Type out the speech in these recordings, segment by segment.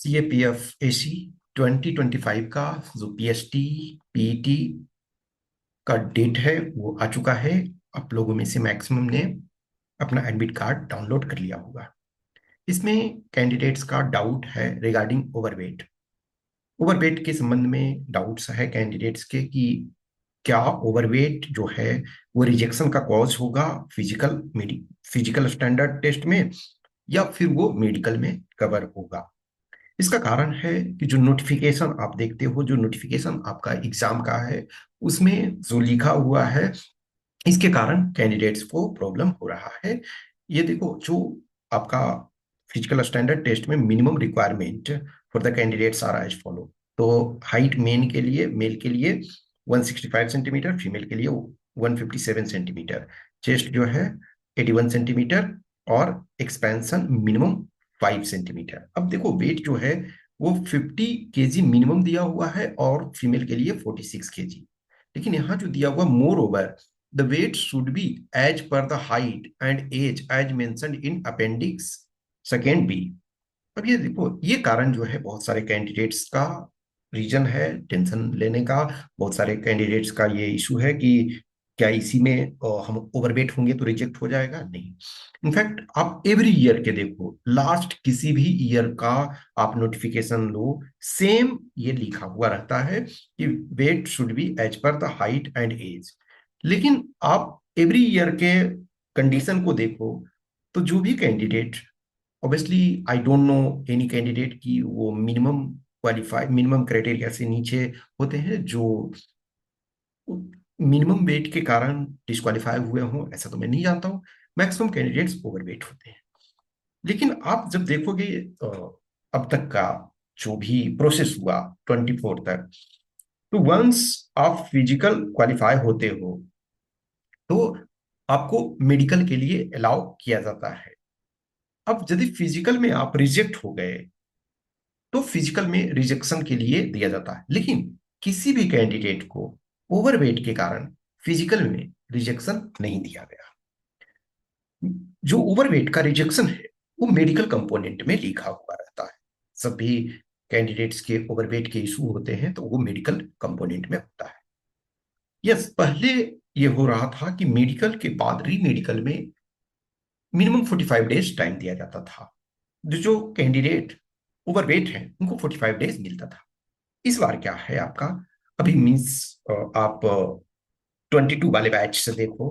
CAPF-AC 2025 का जो PST PET का डेट है वो आ चुका है। आप लोगों में से मैक्सिमम ने अपना एडमिट कार्ड डाउनलोड कर लिया होगा। इसमें कैंडिडेट्स का डाउट है रिगार्डिंग ओवरवेट। ओवरवेट के संबंध में डाउट्स है कैंडिडेट्स के कि क्या ओवरवेट जो है वो रिजेक्शन का कॉज होगा फिजिकल स्टैंडर्ड टेस्ट में, या फिर वो मेडिकल में कवर होगा। इसका कारण है कि जो नोटिफिकेशन आप देखते हो, जो नोटिफिकेशन आपका एग्जाम का है, उसमें जो लिखा हुआ है, इसके कारण कैंडिडेट्स को प्रॉब्लम हो रहा है। ये देखो, जो आपका फिजिकल स्टैंडर्ड टेस्ट में minimum requirement for the candidates are as follow. तो हाइट मेल के लिए 165 सेंटीमीटर, फीमेल के लिए 157 सेंटीमीटर, चेस्ट जो है 81 सेंटीमीटर, और एक्सपेंशन मिनिमम 5 सेंटीमीटर। अब देखो, वेट जो है वो 50 केजी मिनिमम दिया हुआ है और फीमेल के लिए 46 केजी। लेकिन यहाँ जो दिया हुआ more over the weight should be as per the height and age as mentioned in appendix second B. अब ये देखो, ये कारण जो है बहुत सारे कैंडिडेट्स का रीजन है टेंशन लेने का। बहुत सारे कैंडिडेट्स का ये इशू है कि क्या इसी में हम ओवरवेट होंगे तो रिजेक्ट हो जाएगा। नहीं, इनफैक्ट आप एवरी ईयर के देखो, लास्ट किसी भी ईयर का आप नोटिफिकेशन लो, सेम ये लिखा हुआ रहता है कि weight should be as per the height and age. लेकिन आप एवरी ईयर के कंडीशन को देखो, तो जो भी candidate, obviously I don't know any candidate की वो मिनिमम क्राइटेरिया से नीचे होते हैं जो मिनिमम वेट के कारण डिस्क्वालीफाई हुए हों, ऐसा तो मैं नहीं जानता हूँ। मैक्सिमम कैंडिडेट्स ओवरवेट होते हैं। लेकिन आप जब देखोगे अब तक का जो भी प्रोसेस हुआ 24 तक, तो वंस आप फिजिकल क्वालिफाई होते हो तो आपको मेडिकल के लिए अलाउ किया जाता है। अब यदि फिजिकल में आप रिजेक्ट हो गए तो फिजिकल में रिजेक्शन के लिए दिया जाता है। लेकिन किसी भी कैंडिडेट को ओवरवेट के कारण फिजिकल में रिजेक्शन नहीं दिया गया। जो ओवरवेट का रिजेक्शन है वो मेडिकल कंपोनेंट में लिखा हुआ रहता है। सभी कैंडिडेट्स के ओवरवेट के इशू होते हैं तो वो मेडिकल कंपोनेंट में होता है। यस, पहले ये हो रहा था कि मेडिकल के बाद री मेडिकल में मिनिमम 45 डेज टाइम दिया जाता था। जो कैंडिडेट ओवरवेट है उनको 45 डेज मिलता था। इस बार क्या है आपका, अभी मीन्स आप 22 वाले बैच से देखो,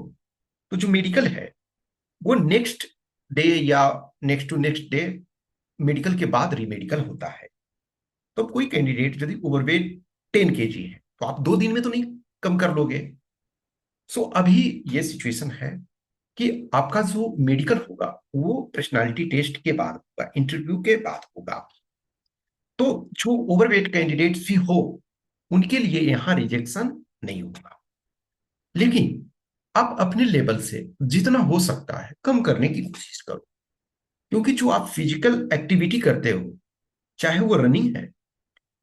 तो जो मेडिकल है वो नेक्स्ट डे या next to next day medical के बाद रीमेडिकल होता है। तो कोई कैंडिडेट यदि ओवरवेट 10 केजी है तो आप 2 दिन में तो नहीं कम कर लोगे। सो अभी ये सिचुएशन है कि आपका जो मेडिकल होगा वो पर्सनालिटी टेस्ट के बाद होगा, इंटरव्यू के बाद होगा। तो जो ओवरवेट कैंडिडेट भी हो उनके लिए यहां रिजेक्शन नहीं होगा। लेकिन आप अपने लेवल से जितना हो सकता है कम करने की कोशिश करो, क्योंकि जो आप फिजिकल एक्टिविटी करते हो, चाहे वो रनिंग है,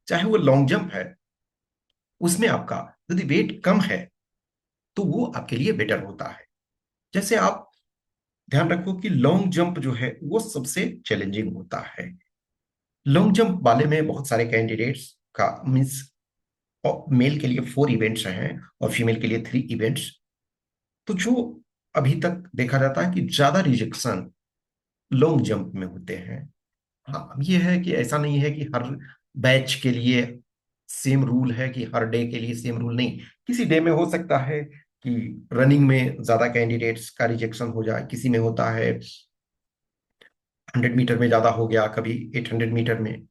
चाहे वो लॉन्ग जंप है, उसमें आपका यदि वेट कम है तो वो आपके लिए बेटर होता है। जैसे आप ध्यान रखो कि लॉन्ग जंप जो है वो सबसे चैलेंजिंग होता है। लॉन्ग जंप वाले में बहुत सारे कैंडिडेट्स का मीन्स मेल के लिए 4 इवेंट्स हैं और फीमेल के लिए 3 इवेंट्स। तो जो अभी तक देखा जाता है कि ज्यादा रिजेक्शन लॉन्ग जंप में होते हैं। हाँ, अब ये है कि ऐसा नहीं है कि हर बैच के लिए सेम रूल है, कि हर डे के लिए सेम रूल नहीं। किसी डे में हो सकता है कि रनिंग में ज्यादा कैंडिडेट्स का रिजेक्शन हो जाए, किसी में होता है 100 मीटर में ज्यादा हो गया, कभी 800 मीटर में।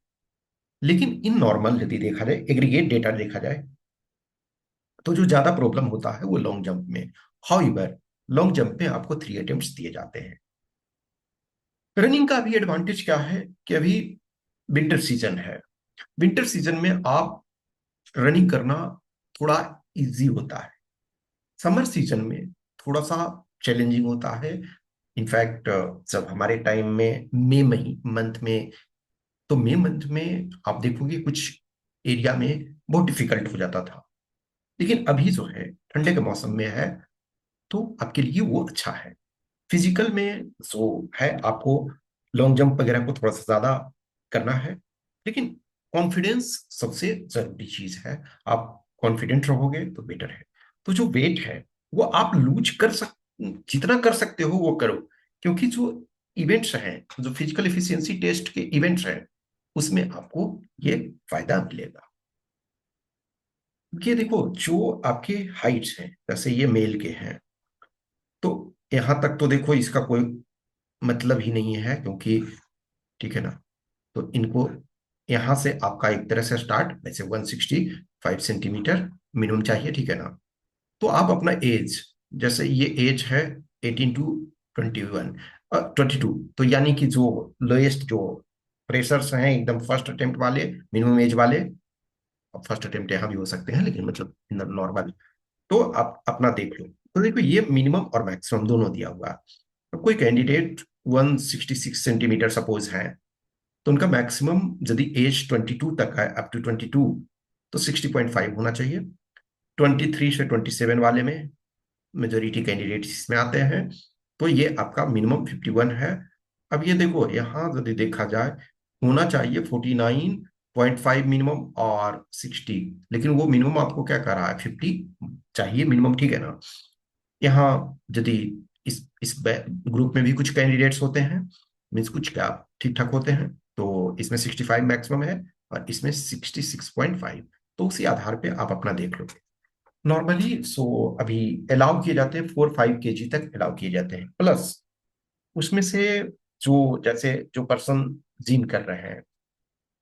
लेकिन इन नॉर्मल यदि देखा जाए, एग्रीगेट डेटा देखा जाए, तो जो ज्यादा प्रॉब्लम होता है वो लॉन्ग जंप में। हाउएवर लॉन्ग जंप में आपको 3 अटेम्प्ट्स दिए जाते हैं। रनिंग का भी एडवांटेज क्या है कि अभी विंटर सीजन है। विंटर सीजन में आप रनिंग करना थोड़ा इजी होता है। समर सीजन में थोड़ा सा चैलेंजिंग होता है। इनफैक्ट जब हमारे टाइम में मई मंथ में, तो मई मंथ में आप देखोगे कुछ एरिया में बहुत डिफिकल्ट हो जाता था। लेकिन अभी जो है ठंडे के मौसम में है तो आपके लिए वो अच्छा है। फिजिकल में जो है आपको लॉन्ग जंप वगैरह को थोड़ा सा ज्यादा करना है। लेकिन कॉन्फिडेंस सबसे जरूरी चीज है। आप कॉन्फिडेंट रहोगे तो बेटर है। तो जो वेट है वो आप लूज कर सक जितना कर सकते हो वो करो, क्योंकि जो इवेंट्स हैं, जो फिजिकल एफिशिएंसी टेस्ट के इवेंट्स हैं, उसमें आपको ये फायदा मिलेगा। ये देखो, जो आपके हाइट्स हैं, जैसे ये मेल के हैं, तो यहां तक तो देखो इसका कोई मतलब ही नहीं है, क्योंकि ठीक है ना। तो इनको यहां से आपका एक तरह से स्टार्ट, वैसे 165 सेंटीमीटर मिनिमम चाहिए, ठीक है ना। तो आप अपना एज, जैसे ये एज है 18 to 21, 22, तो यानी कि जो लोएस्ट जो फ्रेशर्स हैं, एकदम फर्स्ट अटेम्प्ट वाले, मिनिमम एज वाले, फर्स्ट अटेम्प्ट यहाँ भी हो सकते हैं लेकिन मतलब नॉर्मल, तो आप अपना देख लो। तो देखो ये मिनिमम और मैक्सिमम दोनों दिया हुआ है। अब कोई कैंडिडेट 166 सेंटीमीटर सपोज है, तो उनका मैक्सिमम यदि एज 22 तक है, अप टू 22, तो 60.5 होना चाहिए। 23 से 27 वाले में मेजोरिटी कैंडिडेट इसमें आते हैं, तो ये आपका मिनिमम 51 है। अब ये देखो यहाँ यदि देखा जाए, होना चाहिए 49.5 मिनिमम और 60, लेकिन वो मिनिमम आपको क्या कर रहा है, 50 चाहिए मिनिमम, ठीक है ना। यहाँ यदि इस ग्रुप में भी कुछ कैंडिडेट्स होते हैं, मीन्स कुछ क्या ठीक ठाक होते हैं, तो इसमें 65 मैक्सिमम है और इसमें 66.5, तो उसी आधार पे आप अपना देख लो। नॉर्मली सो अभी अलाउ किए जाते हैं 4-5 kg तक अलाउ किए जाते हैं, प्लस उसमें से जो जैसे जो पर्सन जिम कर रहे हैं,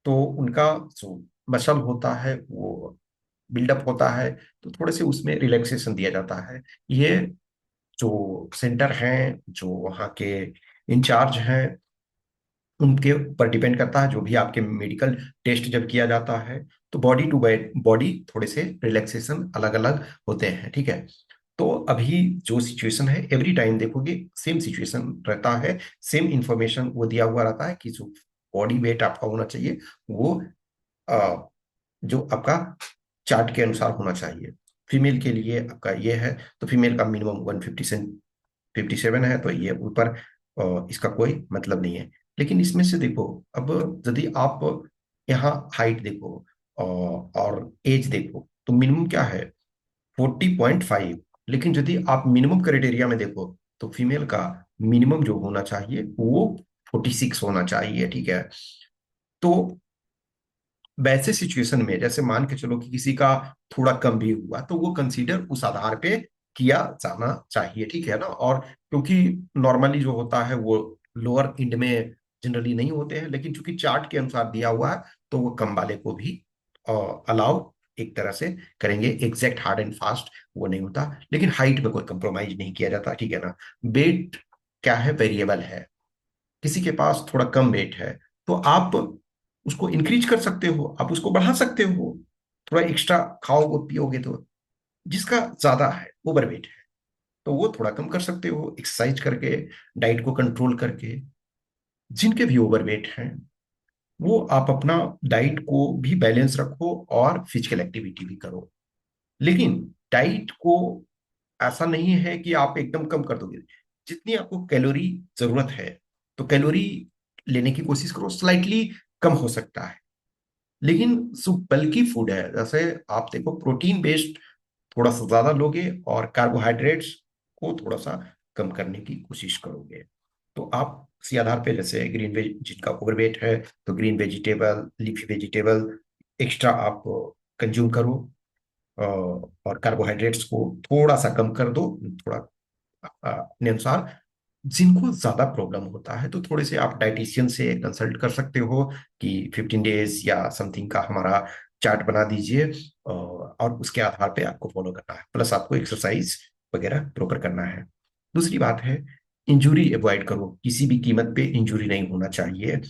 तो उनका जो मसल होता है वो बिल्डअप होता है, तो थोड़े से उसमें रिलैक्सेशन दिया जाता है। ये जो सेंटर हैं, जो वहाँ के इंचार्ज हैं, उनके ऊपर डिपेंड करता है। जो भी आपके मेडिकल टेस्ट जब किया जाता है, तो बॉडी टू बॉडी थोड़े से रिलैक्सेशन अलग अलग होते हैं, ठीक है। तो अभी जो सिचुएशन है, एवरी टाइम देखोगे सेम सिचुएशन रहता है, सेम इंफॉर्मेशन वो दिया हुआ रहता है कि जो बॉडी वेट आपका होना चाहिए वो अ, जो आपका चार्ट के अनुसार होना चाहिए। फीमेल के लिए आपका ये है, तो फीमेल का मिनिमम 157 है, तो ये ऊपर इसका कोई मतलब नहीं है। लेकिन इसमें से देखो, अब यदि आप यहाँ हाइट देखो और एज देखो, तो मिनिमम क्या है, 40.5। लेकिन यदि आप मिनिमम क्राइटेरिया में देखो, तो फीमेल का मिनिमम जो होना चाहिए वो 46 होना चाहिए, ठीक है। तो वैसे सिचुएशन में जैसे मान के चलो कि किसी का थोड़ा कम भी हुआ, तो वो कंसीडर उस आधार पे किया जाना चाहिए, ठीक है ना। और क्योंकि नॉर्मली जो होता है वो लोअर इंड में जनरली नहीं होते हैं, लेकिन चूंकि चार्ट के अनुसार दिया हुआ है, तो वो कम वाले को भी अलाउ एक तरह से करेंगे। एग्जैक्ट हार्ड एंड फास्ट वो नहीं होता, लेकिन हाइट में कोई कंप्रोमाइज नहीं किया जाता, ठीक है ना। वेट क्या है, वेरिएबल है। किसी के पास थोड़ा कम वेट है, तो आप उसको इंक्रीज कर सकते हो, आप उसको बढ़ा सकते हो, थोड़ा एक्स्ट्रा खाओगे पियोगे तो। जिसका ज्यादा है, ओवरवेट है, तो वो थोड़ा कम कर सकते हो एक्सरसाइज करके, डाइट को कंट्रोल करके। जिनके भी ओवरवेट हैं, वो आप अपना डाइट को भी बैलेंस रखो और फिजिकल एक्टिविटी भी करो। लेकिन डाइट को ऐसा नहीं है कि आप एकदम कम कर दोगे। जितनी आपको कैलोरी जरूरत है, तो कैलोरी लेने की कोशिश करो, स्लाइटली कम हो सकता है। लेकिन जो बल्कि फूड है, जैसे आप देखो प्रोटीन बेस्ड थोड़ा सा ज्यादा लोगे और कार्बोहाइड्रेट्स को थोड़ा सा कम करने की कोशिश करोगे, तो आप इसी आधार पे, जैसे ग्रीन वेज जिनका ओवरवेट है, तो green vegetable, leafy vegetable extra आप कंज्यूम करो, और कार्बोहाइड्रेट्स को थोड़ा सा कम कर दो, थोड़ा अपने अनुसार। जिनको ज्यादा प्रॉब्लम होता है, तो थोड़े से आप डाइटिशियन से कंसल्ट कर सकते हो कि 15 डेज या समथिंग का हमारा चार्ट बना दीजिए, और उसके आधार पे आपको फॉलो करना है, प्लस आपको एक्सरसाइज वगैरह प्रॉपर करना है। दूसरी बात है, इंजुरी अवॉइड करो, किसी भी कीमत पे इंजुरी नहीं होना चाहिए।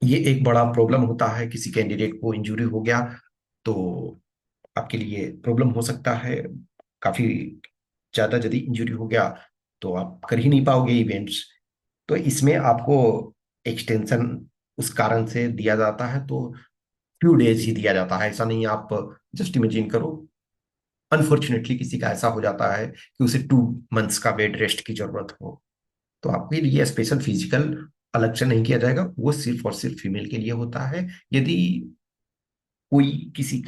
ये एक बड़ा प्रॉब्लम होता है, किसी कैंडिडेट को इंजुरी हो गया तो आपके लिए प्रॉब्लम हो सकता है। काफी ज्यादा यदि इंजरी हो गया तो आप कर ही नहीं पाओगे इवेंट्स। तो इसमें आपको एक्सटेंशन उस कारण से दिया जाता है, तो फ्यू डेज ही दिया जाता है, ऐसा नहीं। आप जस्ट इमेजिन करो, अनफॉर्चुनेटली किसी का ऐसा हो जाता है कि उसे 2 मंथ्स का बेड रेस्ट की जरूरत हो, तो आपके लिए स्पेशल फिजिकल अलग से नहीं किया जाएगा, वो सिर्फ और सिर्फ फीमेल के लिए होता है। यदि कोई किसी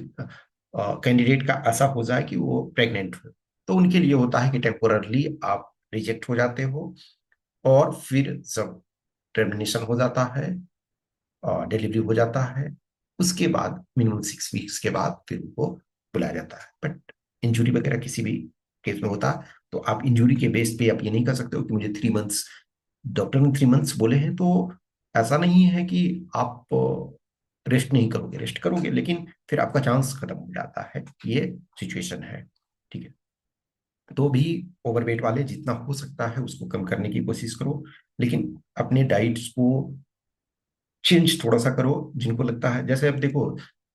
कैंडिडेट का ऐसा हो जाए कि वो प्रेग्नेंट हो, तो उनके लिए होता है कि टेम्पोररली आप रिजेक्ट हो जाते हो, और फिर जब टर्मिनेशन हो जाता है, डिलीवरी हो जाता है, उसके बाद मिनिमम 6 वीक्स के बाद फिर उनको बुलाया जाता है। बट इंजुरी वगैरह किसी भी केस में होता है, तो आप इंजुरी के बेस पे आप ये नहीं कर सकते हो कि मुझे 3 मंथ्स, डॉक्टर ने 3 मंथ्स बोले हैं तो ऐसा नहीं है कि आप रेस्ट नहीं करोगे, रेस्ट करोगे, लेकिन फिर आपका चांस खत्म हो जाता है। ये सिचुएशन है, ठीक है। तो भी ओवरवेट वाले जितना हो सकता है उसको कम करने की कोशिश करो, लेकिन अपने डाइट्स को चेंज थोड़ा सा करो। जिनको लगता है, जैसे अब देखो,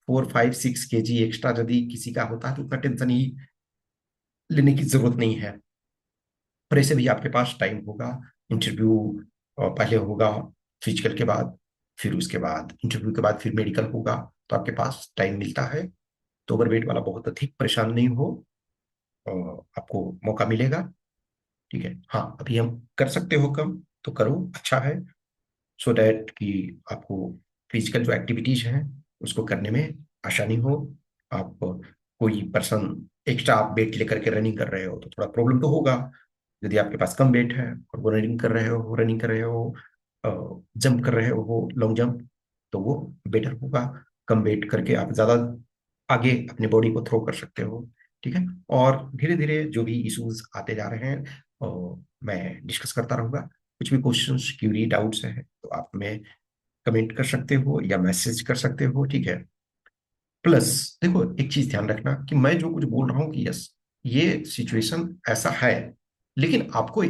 4, 5, 6 kg एक्स्ट्रा यदि किसी का होता है तो उतना टेंशन ही लेने की जरूरत नहीं है। और ऐसे भी आपके पास टाइम होगा। इंटरव्यू पहले होगा, फिजिकल के बाद, फिर उसके बाद इंटरव्यू के बाद फिर मेडिकल होगा, तो आपके पास टाइम मिलता है। तो ओवरवेट वाला बहुत अधिक परेशान नहीं हो, आपको मौका मिलेगा, ठीक है। हाँ, अभी हम कर सकते हो कम, तो करो, अच्छा है। सो दैट कि आपको फिजिकल जो एक्टिविटीज हैं उसको करने में आसानी हो। आप कोई पर्सन एक्स्ट्रा आप वेट लेकर के रनिंग कर रहे हो तो थोड़ा प्रॉब्लम तो होगा। यदि आपके पास कम वेट है और वो रनिंग कर रहे हो, जंप कर रहे हो लॉन्ग जंप, तो वो बेटर होगा। कम वेट करके आप ज्यादा आगे अपने बॉडी को थ्रो कर सकते हो, ठीक है। और धीरे धीरे जो भी इश्यूज आते जा रहे हैं मैं डिस्कस करता रहूंगा। कुछ भी क्वेश्चंस, क्यूरी, डाउट्स हैं तो आप में कमेंट कर सकते हो या मैसेज कर सकते हो, ठीक है। प्लस देखो, एक चीज ध्यान रखना कि मैं जो कुछ बोल रहा हूँ कि यस, ये सिचुएशन ऐसा है, लेकिन आपको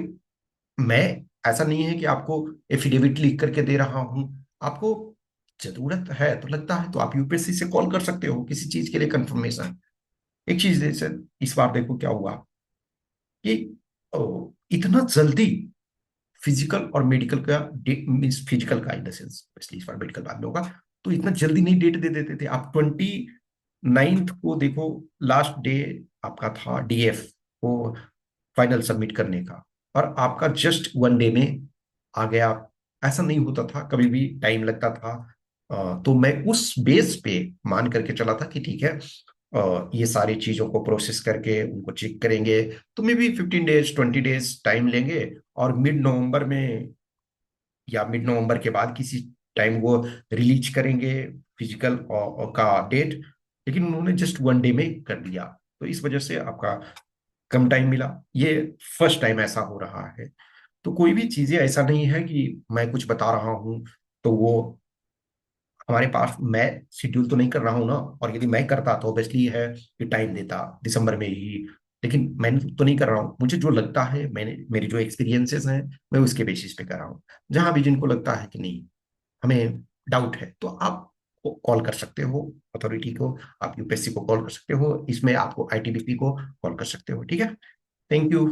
मैं ऐसा नहीं है कि आपको एफिडेविट लिख करके दे रहा हूं। आपको जरूरत है तो लगता है तो आप यूपीएससी से कॉल कर सकते हो किसी चीज के लिए कंफर्मेशन। एक चीज जैसे इस बार देखो क्या हुआ कि इतना जल्दी फिजिकल और मेडिकल का मीन्स फिजिकल का इन द सेंस, इस बार मेडिकल बाद में होगा, तो इतना जल्दी नहीं डेट दे देते थे। आप 29th को देखो, लास्ट डे आपका था डीएफ को फाइनल सबमिट करने का, और आपका जस्ट 1 डे में आ गया। ऐसा नहीं होता था, कभी भी टाइम लगता था। तो मैं उस बेस पे मान करके चला था कि ठीक है, ये सारी चीजों को प्रोसेस करके उनको चेक करेंगे, तो may be 15 days 20 days time लेंगे, और मिड नवंबर में या मिड नवंबर के बाद किसी टाइम वो रिलीज करेंगे फिजिकल का डेट। लेकिन उन्होंने जस्ट 1 डे में कर दिया, तो इस वजह से आपका कम टाइम मिला। ये फर्स्ट टाइम ऐसा हो रहा है। तो कोई भी चीजें ऐसा नहीं है कि मैं कुछ बता रहा हूं तो वो हमारे पास, मैं शेड्यूल तो नहीं कर रहा हूँ ना, और यदि मैं करता तो ऑब्वियसली है कि टाइम देता दिसंबर में ही। लेकिन मैंने तो नहीं कर रहा हूँ, मुझे जो लगता है, मैंने मेरी जो एक्सपीरियंसेस हैं मैं उसके बेसिस पे कर रहा हूँ। जहां भी जिनको लगता है कि नहीं, हमें डाउट है, तो आप कॉल कर सकते हो अथॉरिटी को, आप यूपीएससी को कॉल कर सकते हो, इसमें आपको आईटीबीपी को कॉल कर सकते हो, ठीक है। Thank you.